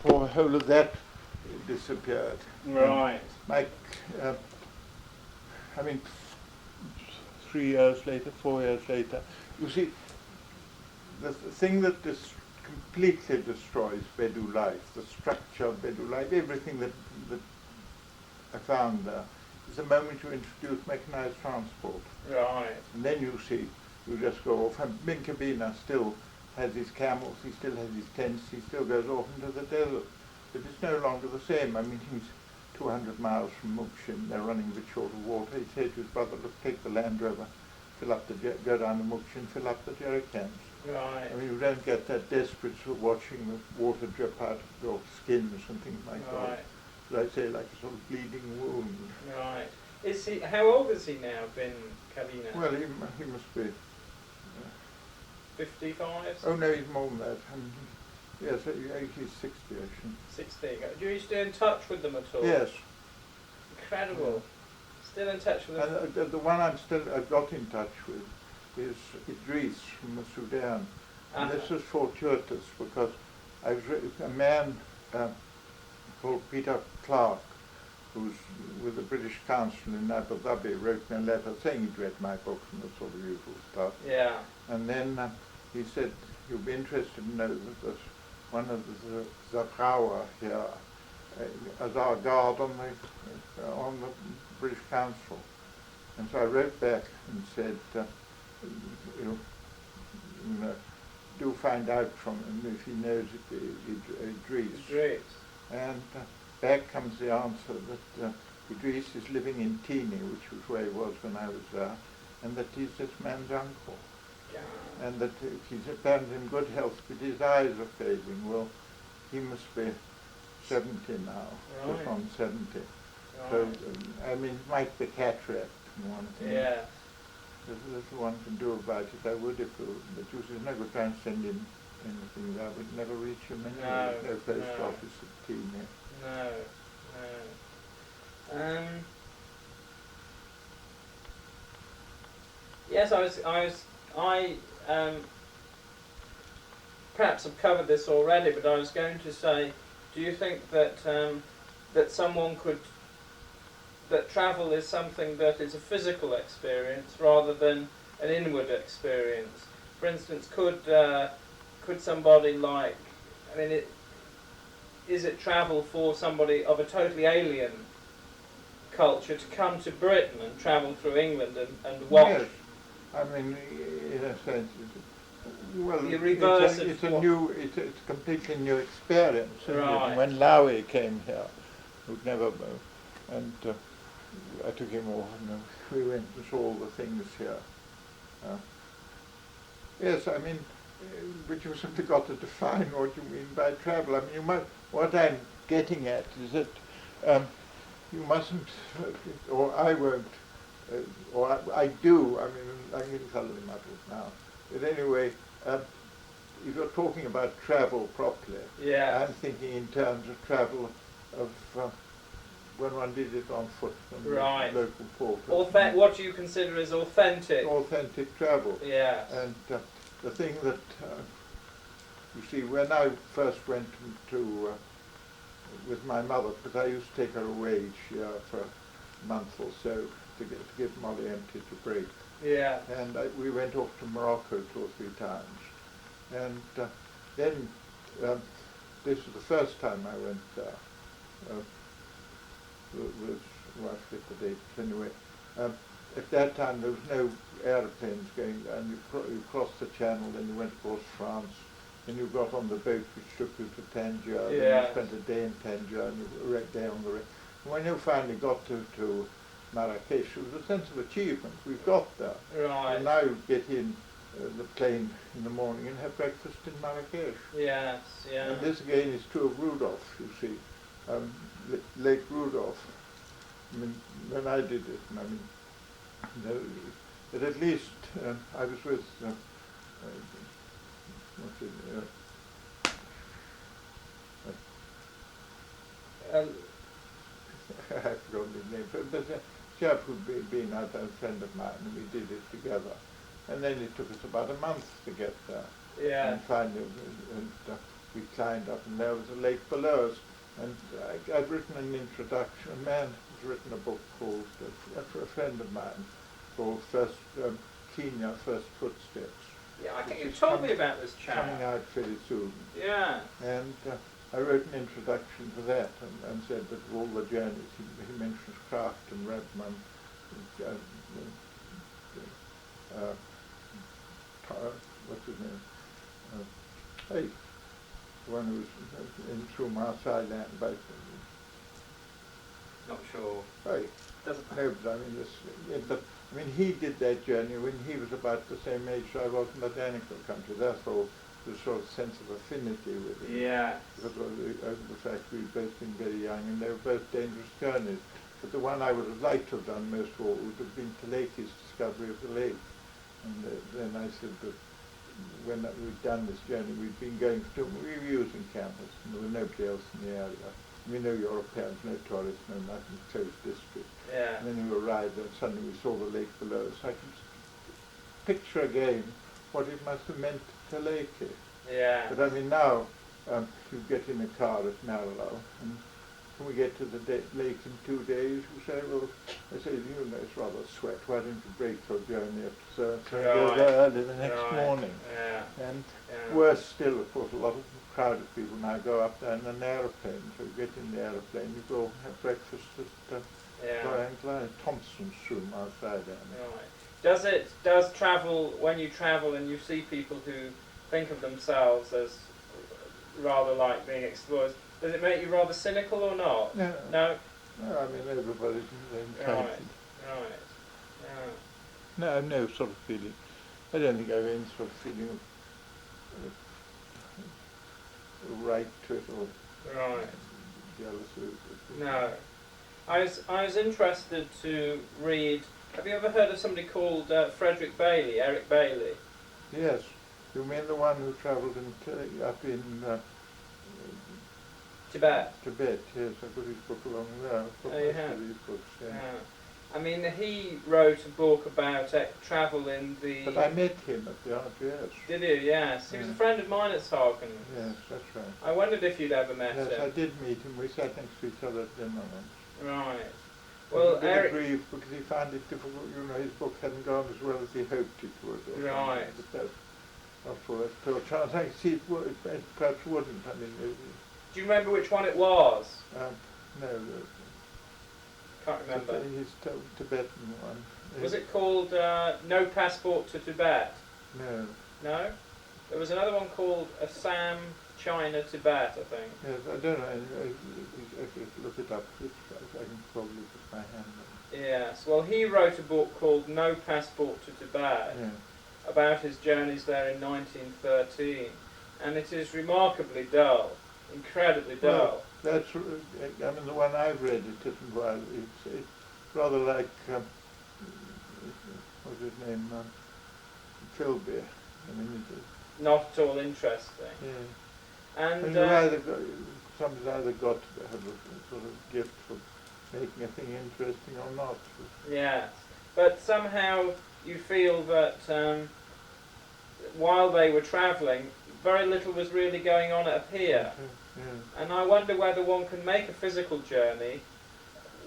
the whole of that disappeared. Right. Like, I mean, 3 years later, 4 years later, you see, the thing that completely destroys Bedu life, the structure of Bedu life, everything that I found there, is the moment you introduce mechanized transport. Right. And then you see, you just go off. And Bin Kabina still has his camels, he still has his tents, he still goes off into the desert. But it's no longer the same. I mean, he's 200 miles from Mukshim, they're running a bit short of water. He said to his brother, look, take the Land Rover, fill up go down to Mukshim, fill up the jerry cans. Right. I mean, you don't get that desperate sort of watching the water drip out of your skins and things like Right. that. But I say, like a sort of bleeding wound. Right. Is he? How old is he now, Bin Kabina? Well, he must be. 55? Oh no, he's more than that. Yes, he's 60 actually. 60. Do you stay in touch with them at all? Yes. Incredible. Still in touch with them? And the one I've got in touch with is Idris from the Sudan. And this was fortuitous because I was a man called Peter Clark, who's with the British Council in Abu Dhabi, wrote me a letter saying he'd read my books and the sort of usual stuff. Yeah. And then he said, you'll be interested to know that one of the Zakawa here as our guard on the British Council. And so I wrote back and said, you know, do find out from him if he knows Idris. Idris. And back comes the answer that Idris is living in Tini, which was where he was when I was there, and that he's this man's uncle. Yeah. And that he's apparently in good health, but his eyes are fading. Well, he must be 70 now, just on 70. Right. So, I mean, it might be cataract and one thing. Yeah. There's little one can do about it. I would if but you should never try and send him anything that would never reach him anyway. No post office at Tini. No, no. Yes, I perhaps I've covered this already, but I was going to say, do you think that that travel is something that is a physical experience rather than an inward experience? For instance, could somebody like, I mean, is it travel for somebody of a totally alien culture to come to Britain and travel through England and watch? Yes. I mean, in a sense, well, the reverse it's a completely new experience. Right. When Lowy came here, who'd never, and I took him off, and we went and saw all the things here. Yes, I mean, but you've simply got to define what you mean by travel. I mean, what I'm getting at is that you mustn't, or I won't, or I do, I mean, I'm getting slightly muddled now. But anyway, if you're talking about travel properly, yeah. I'm thinking in terms of travel of when one did it on foot from right. the local port. What do you consider as authentic? Authentic travel. Yeah. And the thing that, you see, when I first went to with my mother, because I used to take her away each year for a month or so to give Molly empty to break. Yeah. And we went off to Morocco 2 or 3 times. And then this was the first time I went there. I forget the date anyway. At that time there was no aeroplanes going, and you crossed the channel, then you went across France, then you got on the boat which took you to Tangier, then you spent a day in Tangier, and you were right there on the road. When you finally got to Marrakesh, it was a sense of achievement. We've got there. Right. And now you get in the plane in the morning and have breakfast in Marrakesh. Yes, yeah. And this again is true of Rudolph, you see. Lake Rudolph. I mean, when I did it, I mean, but at least I was with, what's it, I forgot his name, but a chap who'd been out, a friend of mine, and we did it together. And then it took us about a month to get there. Yeah. And finally, we climbed up, and there was a lake below us. And I've written an introduction. A man has written a book called, a friend of mine, called Kenya, First Footsteps. Yeah, I think you told me about this chap. Coming out very soon. Yeah. And I wrote an introduction to that and said that all the journeys, he mentions Kraft and Redmond, what's his name? Hey, the one who was in through Marseille land, but Not sure. hey, Doesn't no, but I mean, I mean, he did that journey when he was about the same age I was in the botanical country. Therefore, the sort of sense of affinity with it. Yeah. Because of the fact we'd both been very young, and they were both dangerous journeys. But the one I would have liked to have done most of all would have been Teleki's discovery of the lake. And then I said that when we'd done this journey, we'd been going to, we were using campus, and there was nobody else in the area. We no Europeans, no tourists, no nothing, closed district. Yeah. And then we arrived and suddenly we saw the lake below us. I can picture again what it must have meant to Teleki. Yeah. But I mean now, you get in a car at Narrow, and can we get to the lake in 2 days? We say, well, I say, you know, it's rather sweat. Why don't you break your journey up? So we go there early the next morning. Yeah. And worse still, of course, a lot of crowded people now go up there in an aeroplane. So you get in the aeroplane, you go have breakfast at Thompson's room outside there. Right. Does travel, when you travel and you see people who think of themselves as rather like being explorers, does it make you rather cynical or not? No. No? No, I mean, everybody's entitled. Right. Yeah. No, I have no sort of feeling. I don't think I have any sort of feeling of right to it or jealousy. No. I was interested to read. Have you ever heard of somebody called Eric Bailey? Yes. You mean the one who travelled up in Tibet. Tibet, yes. I put his book along there. I've got most of these books, yeah. I mean, he wrote a book about travel in the... But I met him at the RTS. Did you? Yes. He was a friend of mine at Sarkin. Yes, that's right. I wondered if you'd ever met him. Yes, I did meet him. We sat next to each other at dinner once. Right. Well, Eric... grieved because he found it difficult. You know, his book hadn't gone as well as he hoped it would. Right. But that, after all, that's still a chance. I see it perhaps wouldn't. I mean... Do you remember which one it was? No. Can't remember. His Tibetan one. Was it called No Passport to Tibet? No. No? There was another one called Assam, China, Tibet, I think. Yes, I don't know. I could look it up. I can probably put my hand on it. Yes. Well, he wrote a book called No Passport to Tibet about his journeys there in 1913. And it is remarkably dull. Incredibly dull. Well, that's, I mean, the one I've read, it isn't well. It's rather like, what's his name, Philby. I mean, not at all interesting. Yeah. And somebody's either got to have a sort of gift for making a thing interesting or not. Yes. But somehow you feel that while they were travelling, very little was really going on up here. And I wonder whether one can make a physical journey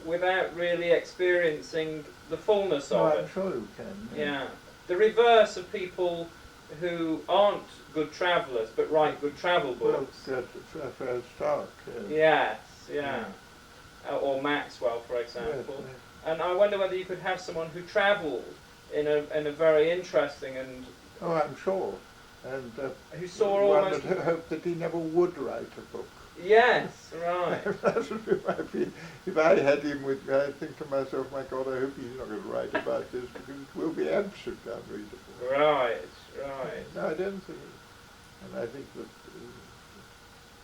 without really experiencing the fullness of it. I'm sure you can. Yeah. The reverse of people who aren't good travellers but write good travel books. Well, Freya Stark. Yes, or Maxwell, for example. Yes. And I wonder whether you could have someone who travelled in a very interesting and... Oh, I'm sure. And who saw one almost... would hope that he never would write a book. Yes, right. That would be my feeling. If I had him with me, I'd think to myself, my God, I hope he's not going to write about this because it will be absolutely unreadable. Right. No, I don't think it. And I think that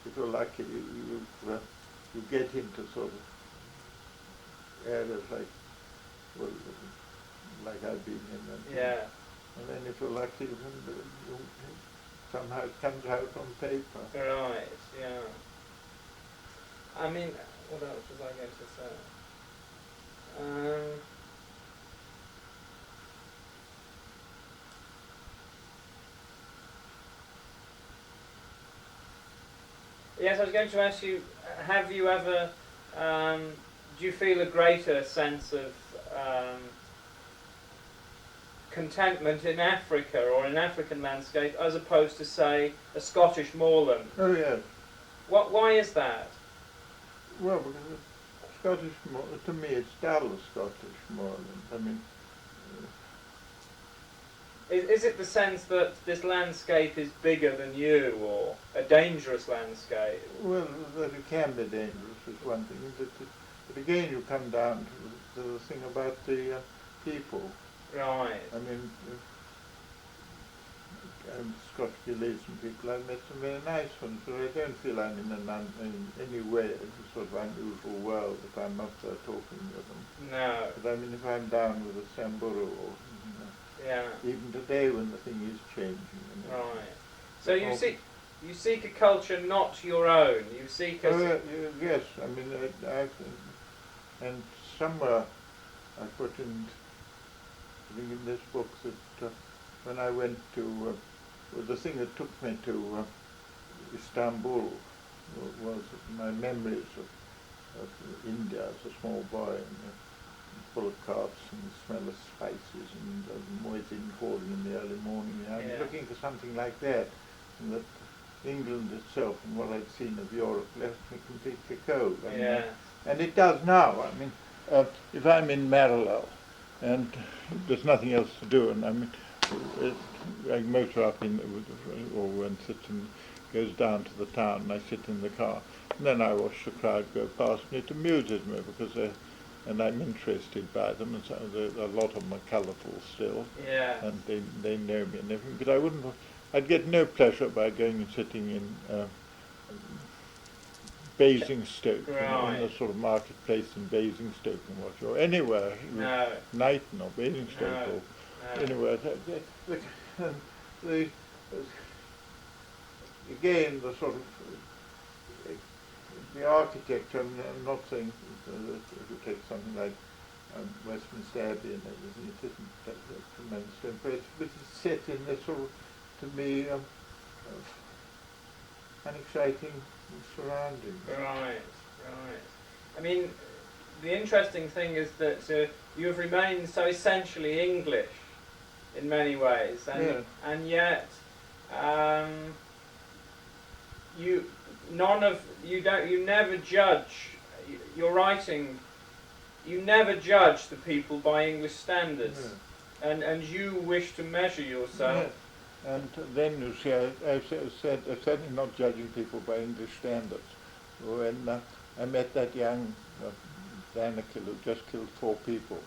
if you're lucky, you get into sort of areas like I've been in. And then if you're lucky, somehow it comes out on paper. Right, yeah. I mean, what else was I going to say? Yes, I was going to ask you, have you ever, do you feel a greater sense of contentment in Africa or an African landscape as opposed to, say, a Scottish moorland? Oh yes. Why is that? Well, because Scottish, to me, it's dull Scottish moorland. I mean, Is it the sense that this landscape is bigger than you, or a dangerous landscape? well, that it can be dangerous is one thing, but again you come down to the thing about the people. Right. I mean, Scottish Galician people, I've met some very nice ones, but I don't feel I'm in any way a sort of unusual world if I'm not there talking with them. No. But I mean, if I'm down with a Samburu or Yeah. even today when the thing is changing. Right. So you seek a culture not your own. You seek a. Yes, I mean, and somewhere I put in, I think in this book that when I went to, the thing that took me to Istanbul was my memories of India as a small boy, and full of carts and the smell of spices and muezzin calling in the early morning. I was looking for something like that, and that England itself and what I'd seen of Europe left me completely cold. I mean, and it does now. I mean, if I'm in Marilal and there's nothing else to do, and I mean, I motor up in, or when Sitton goes down to the town and I sit in the car, and then I watch the crowd go past, and it amuses me because and I'm interested by them, and so a lot of them are colourful still, and they know me and everything. But I'd get no pleasure by going and sitting in Basingstoke, in the sort of marketplace in Basingstoke and what, or anywhere, Knighton or Basingstoke or anywhere. Again, the sort of the architecture, I'm not saying if you take something like Westminster Abbey and everything, it isn't a tremendous impression, but it's set in this sort of, to me, unexciting surroundings. Right. I mean, the interesting thing is that you have remained so essentially English in many ways, and yet you never judge your writing. You never judge the people by English standards, and you wish to measure yourself. And then you see, I've certainly not judging people by English standards. When I met that young Danica who just killed 4 people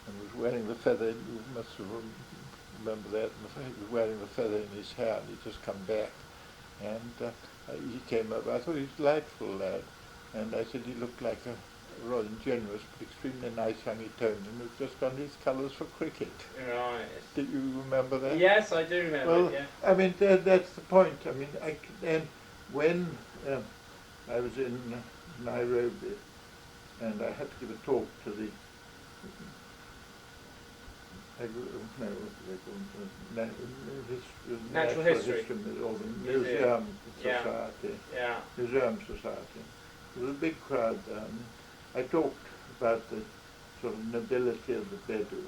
and was wearing the feather, you must remember that, he was wearing the feather in his hair, and he'd just come back. And he came up, I thought he was a delightful lad, and I said he looked like a rather ingenuous but extremely nice young Etonian who'd just gone his colours for cricket. Right. Did you remember that? Yes, I do remember. Well, I mean, that's the point. I mean, and when I was in Nairobi and I had to give a talk to the Natural History or the Museum Society. Museum Society. There was a big crowd there. I talked about the sort of nobility of the Bedu.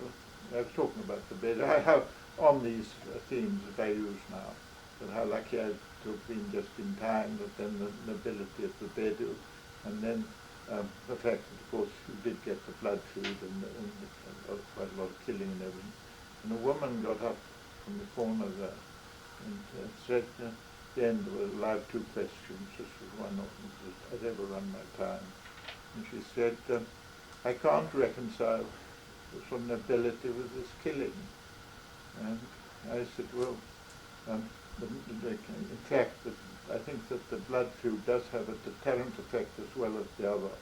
I was talking about the Bedu. I have on these themes that I use now, but how lucky I to have been just in time, but then the nobility of the Bedu, and then the fact that, of course, you did get the blood feud and quite a lot of killing and everything. And a woman got up from the corner there and said, at the end there were allowed 2 questions. This was one of them, I'd overrun my time. And she said, I can't reconcile the sort of nobility with this killing. And I said, well, in fact, I think that the blood feud does have a deterrent effect as well as the other,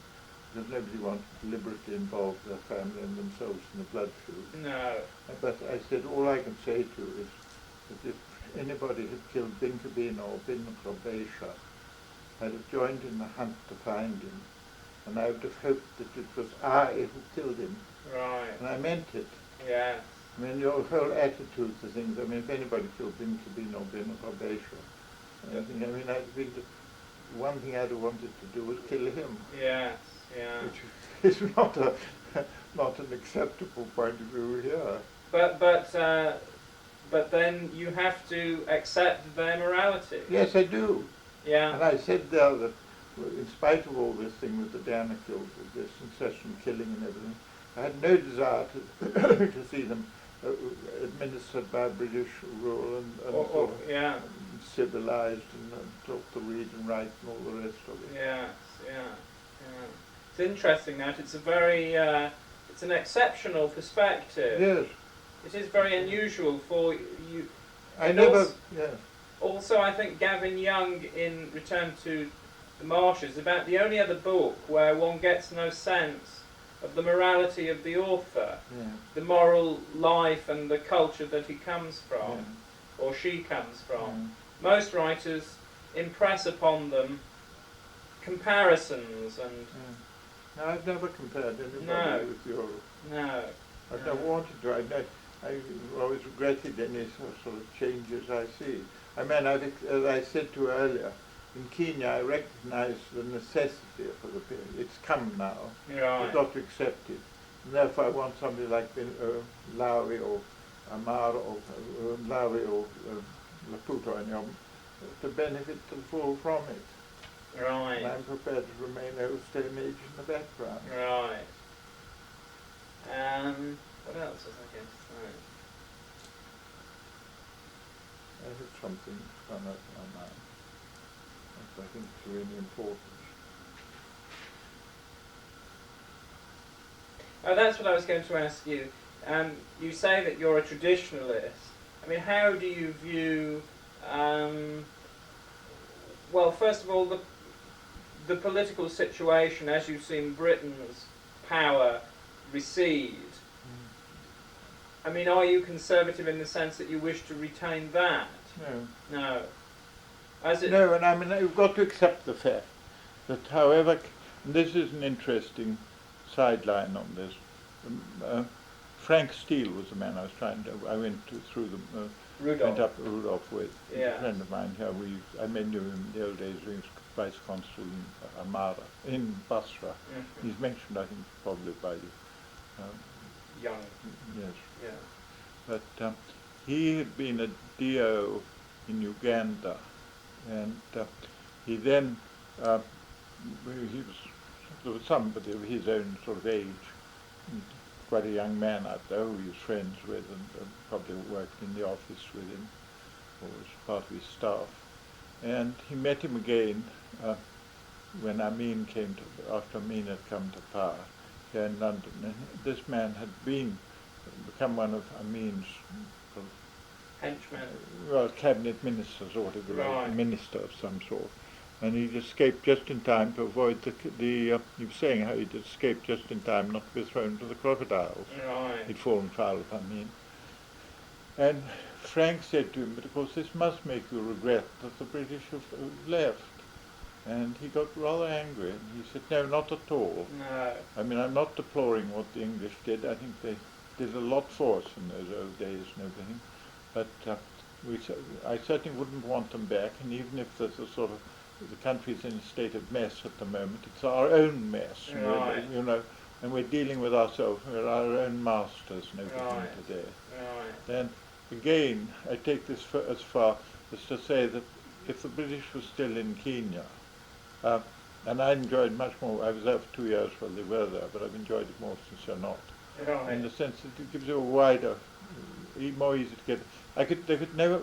because nobody wants to deliberately involve their family and themselves in the blood feud. No. But I said, all I can say to you is that if anybody had killed Bin Kabina or Bin Robesha, I'd have joined in the hunt to find him, and I would have hoped that it was I who killed him. Right. And I meant it. Yeah. I mean, your whole attitude to things, I mean, if anybody killed Bin Kabina or Bin Robesha, I mean, I'd been one thing I'd wanted to do was kill him, Yes, yeah. which is not an acceptable point of view here. But then you have to accept their morality. Yes, I do. Yeah. And I said there that in spite of all this thing with the Danakils, with this incessant killing and everything, I had no desire to see them administered by British rule and sort of yeah. civilized and taught to read and write and all the rest of it. Yes, yeah. It's interesting that it's a very, it's an exceptional perspective. Yes. It is very unusual for you. I never, yes. Also, I think Gavin Young in Return to the Marshes is about the only other book where one gets no sense of the morality of the author, the moral life and the culture that he comes from, or she comes from. Most writers impress upon them comparisons and... No, I've never compared anybody with your... No. I've never wanted to. I've always regretted any sort of changes I see. I mean, as I said to you earlier, in Kenya I recognise the necessity for the period. It's come now. Right. I've got to accept it. And therefore I want somebody like Lawi or Amar or Lawi or Laputo to benefit the full from it. Right. And I'm prepared to remain stay mage in the background. Right. What else was I going to say? I have something come up in my mind. I think it's really important. Oh, that's what I was going to ask you. You say that you're a traditionalist. I mean, how do you view, well, first of all, the political situation as you've seen Britain's power recede? I mean, are you conservative in the sense that you wish to retain that? No. No. No, and I mean, you've got to accept the fact that however, and this is an interesting sideline on this, Frank Steele was the man I went through went up Rudolph with, a friend of mine here. I met him in the old days when he was vice consul in Amara, in Basra. Mm-hmm. He's mentioned, I think, probably by you. Young. Yes. Yeah. But he had been a DO in Uganda, and he then, there was somebody of his own sort of age, quite a young man out there who he was friends with and probably worked in the office with him, or was part of his staff. And he met him again when Amin after Amin had come to power here in London. And this man had become one of Amin's henchmen. Well, cabinet ministers or whatever, right. A minister of some sort. And he'd escaped just in time to avoid he was saying how he'd escaped just in time not to be thrown to the crocodiles. Right. He'd fallen foul of Amin. And Frank said to him, but of course this must make you regret that the British have left. And he got rather angry, and he said, no, not at all. No. I mean, I'm not deploring what the English did. I think they did a lot for us in those old days and everything. But I certainly wouldn't want them back, and even if there's a sort of, the country's in a state of mess at the moment, it's our own mess, right. And we're dealing with ourselves, we're our own masters and everything right. today. Right. Then, again, I take this as far as to say that if the British were still in Kenya, and I enjoyed much more, I was there for 2 years while they were there, but I've enjoyed it more since you're not. Right. In the sense that it gives you a wider, more easy to get. I could never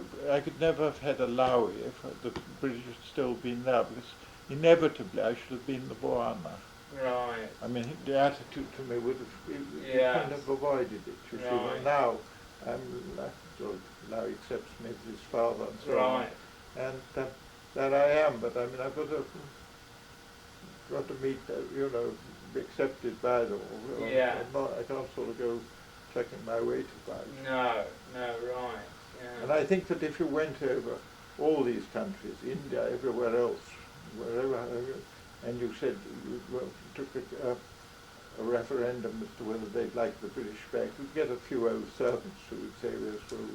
have had a Lawi if the British had still been there, because inevitably I should have been the Boana. Right. I mean, the attitude to me would have kind of avoided it. You see, well, now Lawi accepts me as his father and so on. And that I am, but I mean, I've got to meet, be accepted by them. Yeah. I can't sort of go checking my way too far. No, right. Yeah. And I think that if you went over all these countries, India, everywhere else, wherever, and you said took a referendum as to whether they'd like the British back, you'd get a few old servants who would say this, well,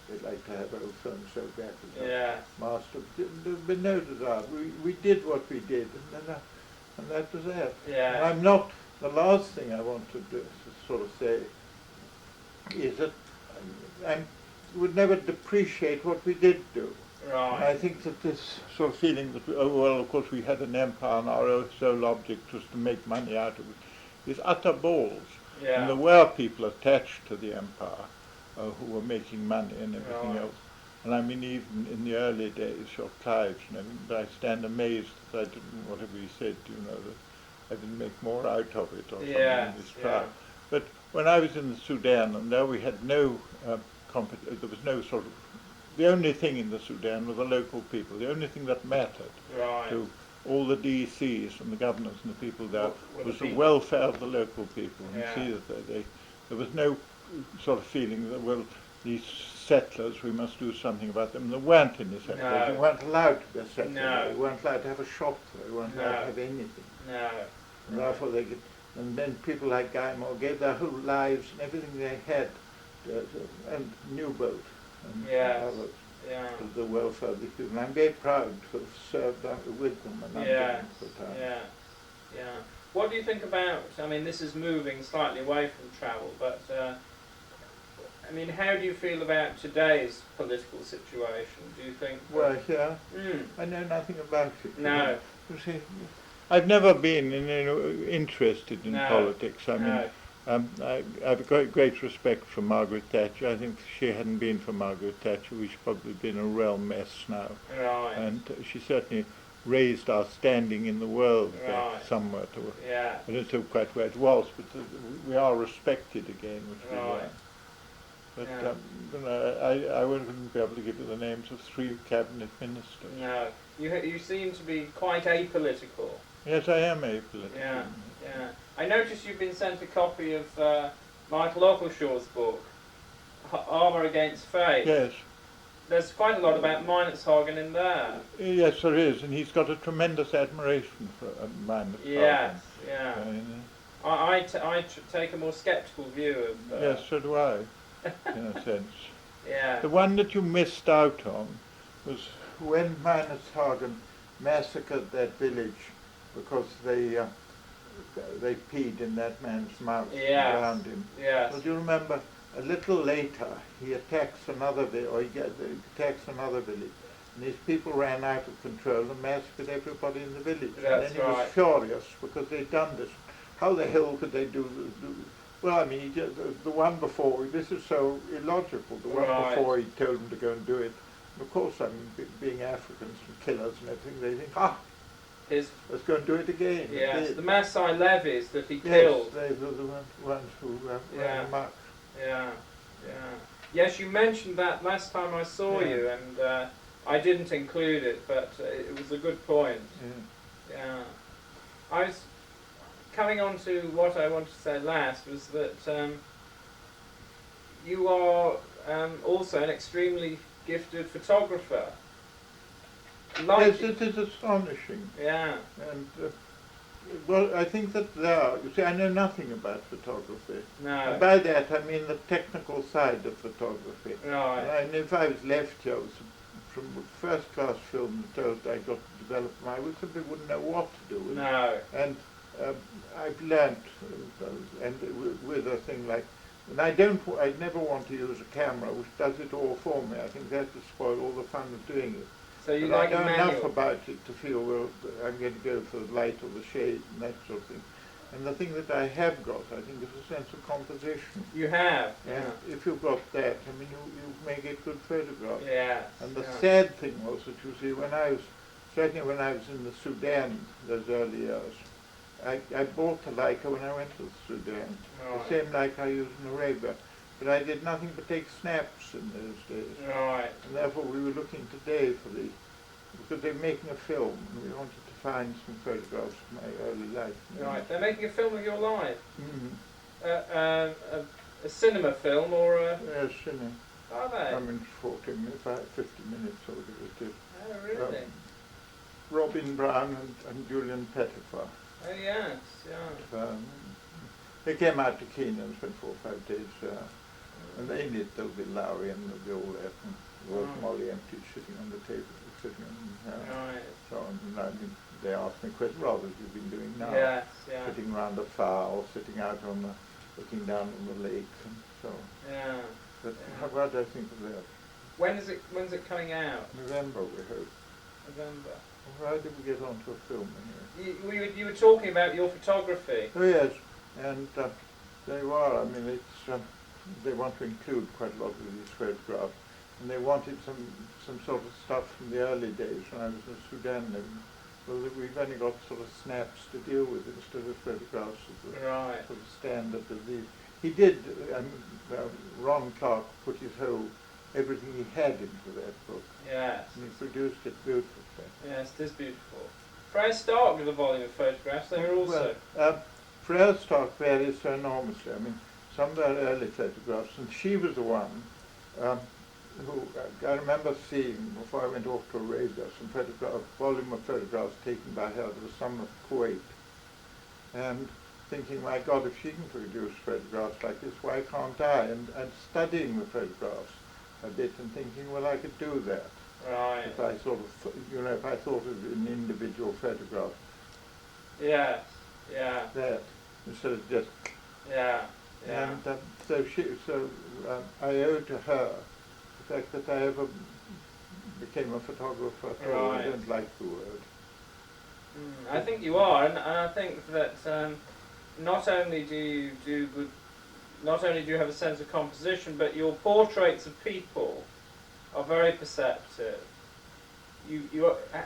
they'd like to have old so-and-so back as a Yeah. master. There's been no desire. We did what we did, and that was that. Yeah. And I'm not, the last thing I want to do is sort of say is that I would never depreciate what we did do. Right. And I think that this sort of feeling that, well, of course we had an empire and our sole object was to make money out of it, is utter balls. Yeah. And there were people attached to the empire who were making money and everything Right. else. And I mean, even in the early days of Clive's, and I stand amazed that I didn't, whatever he said, that I didn't make more out of it or something in this trial. Yeah. But when I was in the Sudan, and there we had no, there was no sort of, the only thing in the Sudan were the local people. The only thing that mattered Right. to all the DCs and the governors and the people there Were the was the people. welfare of the local people. And Yeah. see that there was no sort of feeling that, well, these settlers, we must do something about them. There weren't any settlers. No. They weren't allowed to be a settler. No. They weren't allowed to have a shop. They weren't allowed No. to have anything. No. And therefore they could, and then people like Guy Moore gave their whole lives and everything they had, and Newboat and Yes. others, Yeah. to the welfare of the people. And I'm very proud to have served with them and under Yeah. them for a time. Yeah. Yeah. What do you think about, I mean, this is moving slightly away from travel, but I mean, how do you feel about today's political situation? Do you think... Well, yeah, Mm. I know nothing about it. No. You see, I've never been interested in No. politics. I mean, No. I have great respect for Margaret Thatcher. I think if she hadn't been for Margaret Thatcher, we should probably be in a real mess now. Right. And she certainly raised our standing in the world back Right. somewhat. Yeah. I don't know quite where it was, but we are respected again, which we Right. were. But Yeah. I wouldn't be able to give you the names of 3 cabinet ministers. No. You seem to be quite apolitical. Yes, I am apolitical. Yeah. Yeah. I noticed you've been sent a copy of Michael Ockleshaw's book, Armour Against Fate. Yes. There's quite a lot about Meinerzhagen in there. Yes, there is, and he's got a tremendous admiration for Meinerzhagen. Yes. Yeah. Uh, I take a more sceptical view of... yes, so do I, in a sense. Yeah. The one that you missed out on was when Meinerzhagen massacred that village because they peed in that man's mouth around him. Yes. Well, do you remember, a little later, he attacks another village, and his people ran out of control and massacred everybody in the village. That's and then he was furious because they'd done this. How the hell could they do well, I mean, the one before, this is so illogical, the one before he told them to go and do it. And of course, I mean, being Africans and killers and everything, they think, let's go and do it again. Yes, the Maasai levies that he Yes, killed. they were the ones who ran amok. Yeah, yeah. Yes, you mentioned that last time I saw you, and I didn't include it, but it was a good point. Yeah. I was coming on to what I wanted to say last was that you are also an extremely gifted photographer. Yes, it is astonishing. Yeah. And well, I think that you see, I know nothing about photography. No. And by that I mean the technical side of photography. Right. And if I was left here from first-class film told I got to develop I simply wouldn't know what to do with it. No. And I've learnt, and with a thing like, and I never want to use a camera which does it all for me. I think that would spoil all the fun of doing it. So you But like I know manual. enough about it to feel, well, I'm going to go for the light or the shade and that sort of thing. And the thing that I have got, I think, is a sense of composition. You have. And if you've got that, I mean, you may get good photographs. Yeah. And the sad thing was that, you see, certainly when I was in the Sudan those early years, I bought the Leica when I went to the Sudan, Right. the same Leica I used in Arabia, but I did nothing but take snaps in those days. Right. And therefore we were looking today because they're making a film, and we wanted to find some photographs of my early life. Right. They're making a film of your life. Mm-hmm. A cinema film or a... Yes, cinema. Are they? I mean, 40 minutes, 50 minutes or whatever it is. Oh, really? Robin Brown and Julian Pettifer. Oh, yes, yeah. They came out to Kenya and spent 4 or 5 days there. And they need, they'll be Lowry and they'll be all that, and Rose Molly empty sitting on the table, sitting on, Right. so on. And I mean, they asked me questions, rather as you've been doing now. Yes, yeah. Sitting round a fire, or sitting out on the, looking down on the lake, and so on. Yeah. But Yeah. how about I think of that? When's it coming out? November, we hope. November. How did we get onto a film anyway? You were talking about your photography. Oh yes, and they were. I mean, it's they want to include quite a lot of these photographs, and they wanted some sort of stuff from the early days when I was in Sudan. Well, we've only got sort of snaps to deal with instead of photographs of the Right. sort of standard of these. He did. Ron Clark put his whole everything he had into that book, Yes. and he produced it beautifully. Yes, it is beautiful. Freya Stark with a volume of photographs. They were also. Well, Freya Stark varies so enormously. I mean, some of her early photographs, and she was the one who I remember seeing before I went off to Arabia a volume of photographs taken by her of the summer of Kuwait, and thinking, my God, if she can produce photographs like this, why can't I? And studying the photographs a bit and thinking, well, I could do that. Right. If I sort of, if I thought of an individual photograph. Yes. Yeah. That instead of just. Yeah. Yeah. And I owe to her the fact that I ever became a photographer. Right. I don't like the word. I think you are, and I think that not only do you do good, not only do you have a sense of composition, but your portraits of people are very perceptive.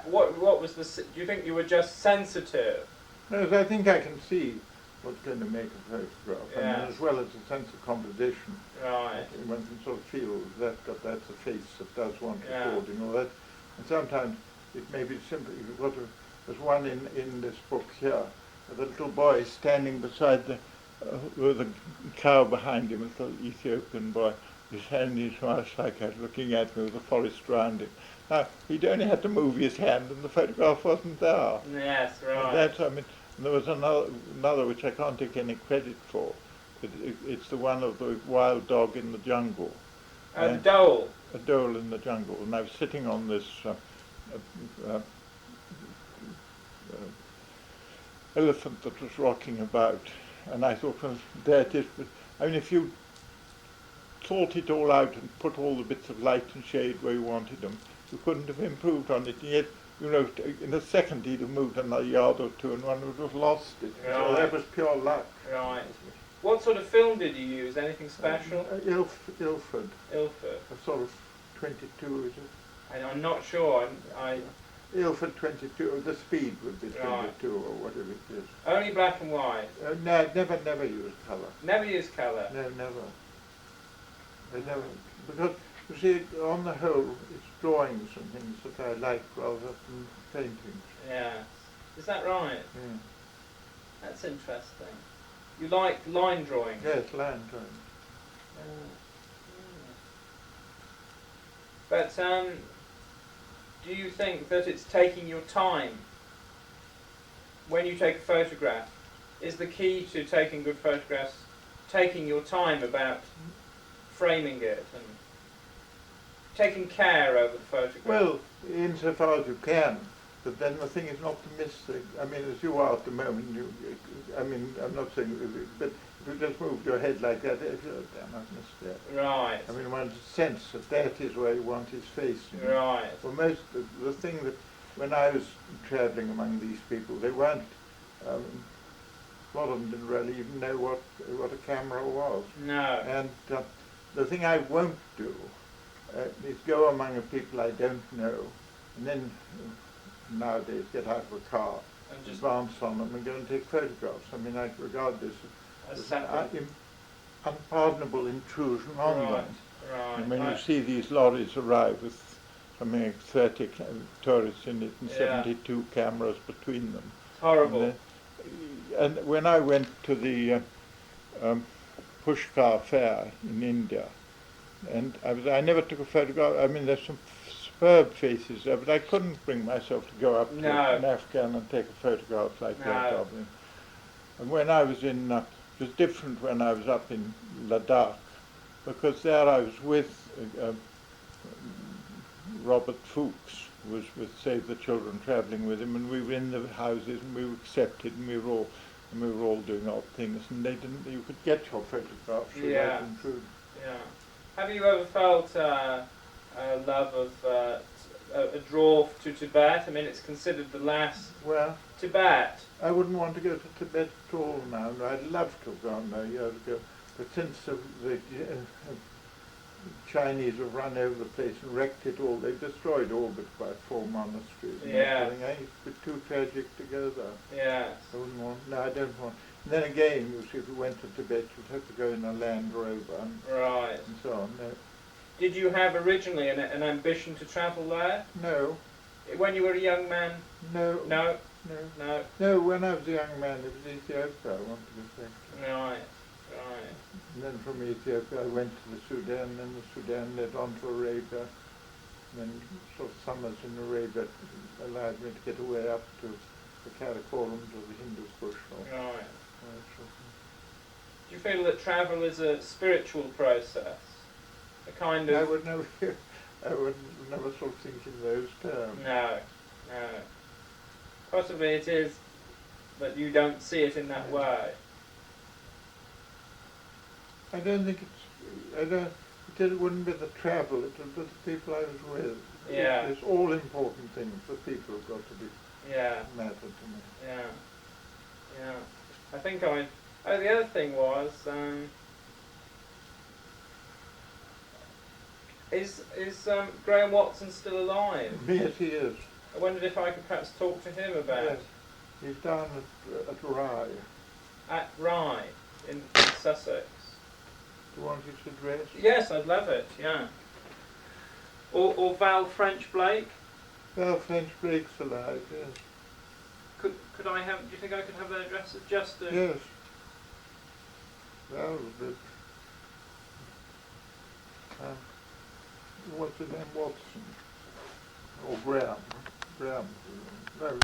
What was the? Do you think you were just sensitive? No, I think I can see what's going to make a photograph, Yes. I mean, as well as a sense of composition. Right. One can sort of feel that's a face that does want Yeah. recording, or that. And sometimes it may be simply. There's one in this book here, the little boy standing beside with a cow behind him, a little Ethiopian boy, his hand in his mouth like that, looking at me with the forest around him. Now, he'd only had to move his hand and the photograph wasn't there. Yes, right. That's, I mean, there was another which I can't take any credit for. It's the one of the wild dog in the jungle. The dole. A dole in the jungle. And I was sitting on this elephant that was rocking about, and I thought, well, there it is. But, I mean, if you thought it all out and put all the bits of light and shade where you wanted them, you couldn't have improved on it. And yet, in a second he'd have moved another yard or two and one would have lost it. Right. So that was pure luck. Right. What sort of film did you use? Anything special? Ilford. Ilford. A sort of 22, is it? I'm not sure. Ilford 22, the speed would be 22 Right. or whatever it is. Only black and white. No, never used colour. Never used colour. No, never. I never, because you see, on the whole, it's drawings and things that I like rather than paintings. Yeah. Is that right? Yeah. That's interesting. You like line drawing? Yes, line drawing. But do you think that it's taking your time when you take a photograph? Is the key to taking good photographs taking your time about framing it and taking care over the photograph? Well, insofar as you can, but then the thing is not to miss the, I mean, as you are at the moment, I mean, I'm not saying, but if you just moved your head like that, damn, I've missed that. Right. I mean, one's sense that is where you want his face. Right. Well, the thing that, when I was travelling among these people, they weren't, a lot of them didn't really even know what a camera was. No. And the thing I won't do is go among a people I don't know, and then nowadays get out of a car And just advance on them and go and take photographs. I mean, I regard this as an unpardonable intrusion on them. Right. And when you see these lorries arrive with something like 30 tourists in it and 72 cameras between them. It's horrible. And when I went to the Pushkar fair in India, and I never took a photograph. I mean, there's some superb faces there, but I couldn't bring myself to go up to an Afghan and take a photograph like that of him. And when I was in, it was different when I was up in Ladakh, because there I was with Robert Fuchs, was with Save the Children, travelling with him, and we were in the houses and we were accepted, and we were all doing odd things, and they didn't. You could get your photographs without intrude. Yeah. Have you ever felt a love of a draw to Tibet? I mean, it's considered the last. Well, Tibet. I wouldn't want to go to Tibet at all now. I'd love to have gone there years ago, but since the Chinese have run over the place and wrecked it all, they've destroyed all but about 4 monasteries. Yeah. It's too tragic to go there. Yes. I wouldn't want. No, I don't want. And then again, you see, if you went to Tibet, you'd have to go in a Land Rover Right. and so on. No. Did you have originally an ambition to travel there? No. When you were a young man? No. No. No. No. No, when I was a young man, it was Ethiopia I wanted to take. Right. Right. And then from Ethiopia I went to the Sudan, and then the Sudan led on to Arabia. And then sort of summers in Arabia allowed me to get away up to the Karakoram, to the Hindu Kush. Right. Do you feel that travel is a spiritual process? A kind of... I would never sort of think in those terms. No. No. Possibly it is, but you don't see it in that way. I don't think it wouldn't be the travel, it would be the people I was with. Yeah. It's all important things. The people have got to be matter to me. Yeah. Yeah. I think the other thing was, is Graham Watson still alive? Yes, he is. I wondered if I could perhaps talk to him about Yes. He's down at Rye. At Rye, in Sussex. Do you want his address? Yes, I'd love it, yeah. Or Val French Blake? Well, French Blake's alive, yes. Could I have, do you think I could have their addresses just to... Yes. Val was good. What's his name? Watson. Or Graham. Graham. No.